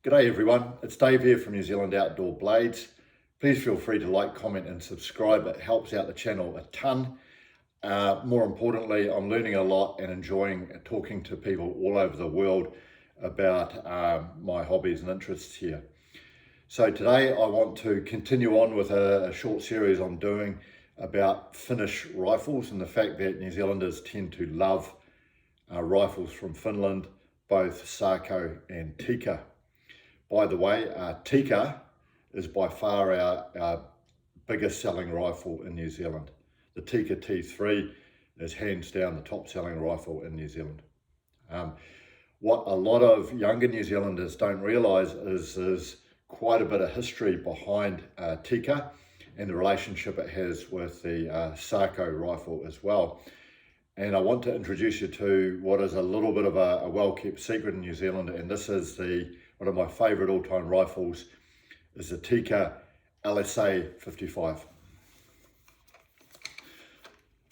G'day everyone, it's Dave here from New Zealand Outdoor Blades. Please feel free to like, comment and subscribe. It helps out the channel a ton. More importantly, I'm learning a lot and enjoying talking to people all over the world about my hobbies and interests here. So today I want to continue on with a short series I'm doing about Finnish rifles and the fact that New Zealanders tend to love rifles from Finland, both Sako and Tikka. By the way, Tikka is by far our biggest selling rifle in New Zealand. The Tikka T3 is hands down the top selling rifle in New Zealand. What a lot of younger New Zealanders don't realise is there's quite a bit of history behind Tikka and the relationship it has with the Sako rifle as well. And I want to introduce you to what is a little bit of a well-kept secret in New Zealand, and this is one of my favourite all-time rifles is the Tikka LSA-55.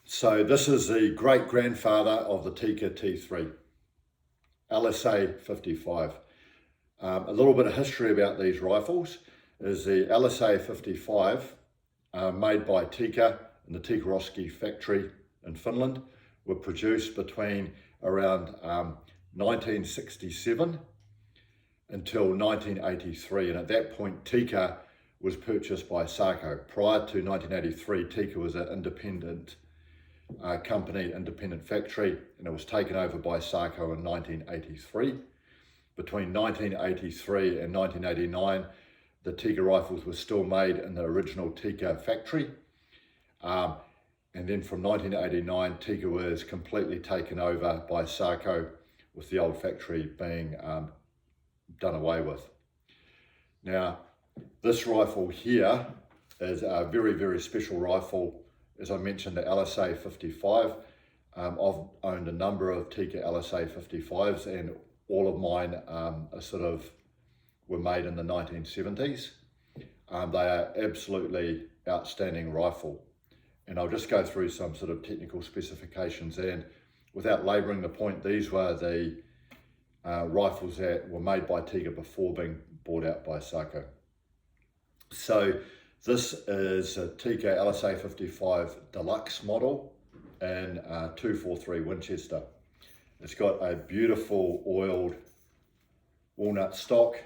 So this is the great-grandfather of the Tikka T3, LSA-55. A little bit of history about these rifles is the LSA-55 made by Tikka in the Tikka factory in Finland were produced between around 1967 until 1983, and at that point Tikka was purchased by Sako. Prior to 1983, Tikka was an independent company, independent factory, and it was taken over by Sako in 1983. Between 1983 and 1989, the Tikka rifles were still made in the original Tikka factory. And then from 1989, Tikka was completely taken over by Sako, with the old factory being done away with. Now, this rifle here is a very, very special rifle. As I mentioned, the LSA-55. I've owned a number of Tikka LSA-55s, and all of mine were made in the 1970s. They are absolutely outstanding rifle. And I'll just go through some sort of technical specifications, and without labouring the point, these were the rifles that were made by Tikka before being bought out by Sako. So this is a Tikka LSA-55 Deluxe model in 243 Winchester. It's got a beautiful oiled walnut stock,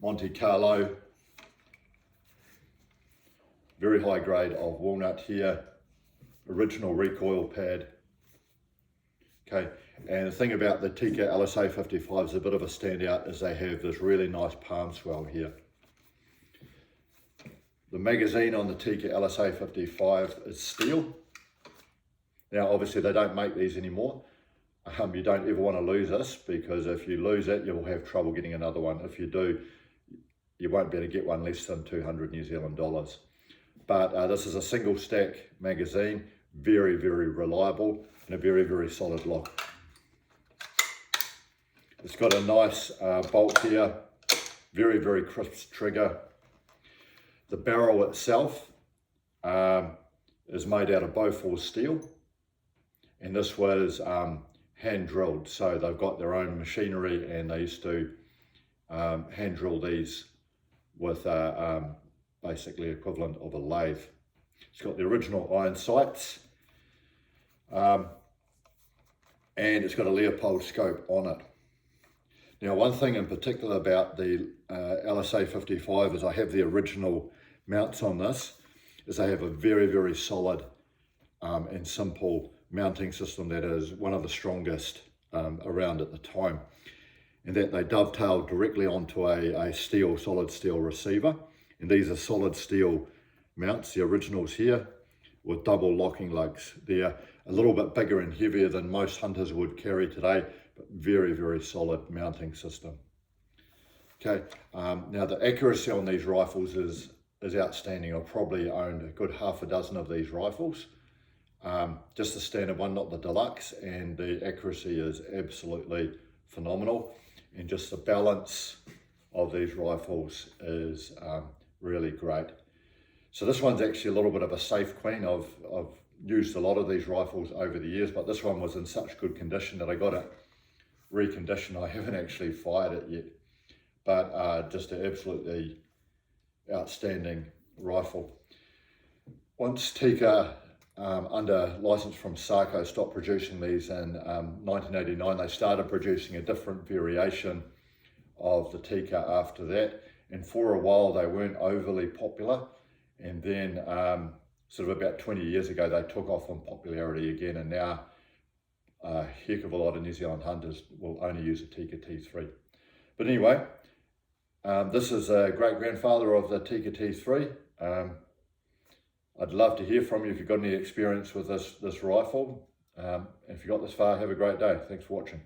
Monte Carlo, very high grade of walnut here, original recoil pad. Okay, and the thing about the Tikka LSA-55 is a bit of a standout is they have this really nice palm swell here. The magazine on the Tikka LSA-55 is steel. Now obviously they don't make these anymore. You don't ever want to lose this, because if you lose it, you'll have trouble getting another one. If you do, you won't be able to get one less than 200 New Zealand dollars. But this is a single stack magazine, very, very reliable, and a very, very solid lock. It's got a nice bolt here, very, very crisp trigger. The barrel itself is made out of Bofors steel, and this was hand drilled. So they've got their own machinery, and they used to hand drill these with basically equivalent of a lathe. It's got the original iron sights, and it's got a Leopold scope on it. Now, one thing in particular about the LSA-55 is I have the original mounts on this, is they have a very, very solid and simple mounting system that is one of the strongest around at the time, and that they dovetail directly onto a solid steel receiver. And these are solid steel mounts, the originals here, with double locking lugs. They're a little bit bigger and heavier than most hunters would carry today, but very, very solid mounting system. Okay, now the accuracy on these rifles is outstanding. I've probably owned a good half a dozen of these rifles. Just the standard one, not the deluxe, and the accuracy is absolutely phenomenal. And just the balance of these rifles is really great. So this one's actually a little bit of a safe queen. I've used a lot of these rifles over the years, but this one was in such good condition that I got it reconditioned. I haven't actually fired it yet, but just an absolutely outstanding rifle. Once Tikka, under license from Sako, stopped producing these in 1989, they started producing a different variation of the Tikka after that, and for a while they weren't overly popular, and then sort of about 20 years ago they took off in popularity again, and now a heck of a lot of New Zealand hunters will only use a Tikka T3. But anyway, this is a great-grandfather of the Tikka T3. I'd love to hear from you if you've got any experience with this rifle. If you got this far, have a great day. Thanks for watching.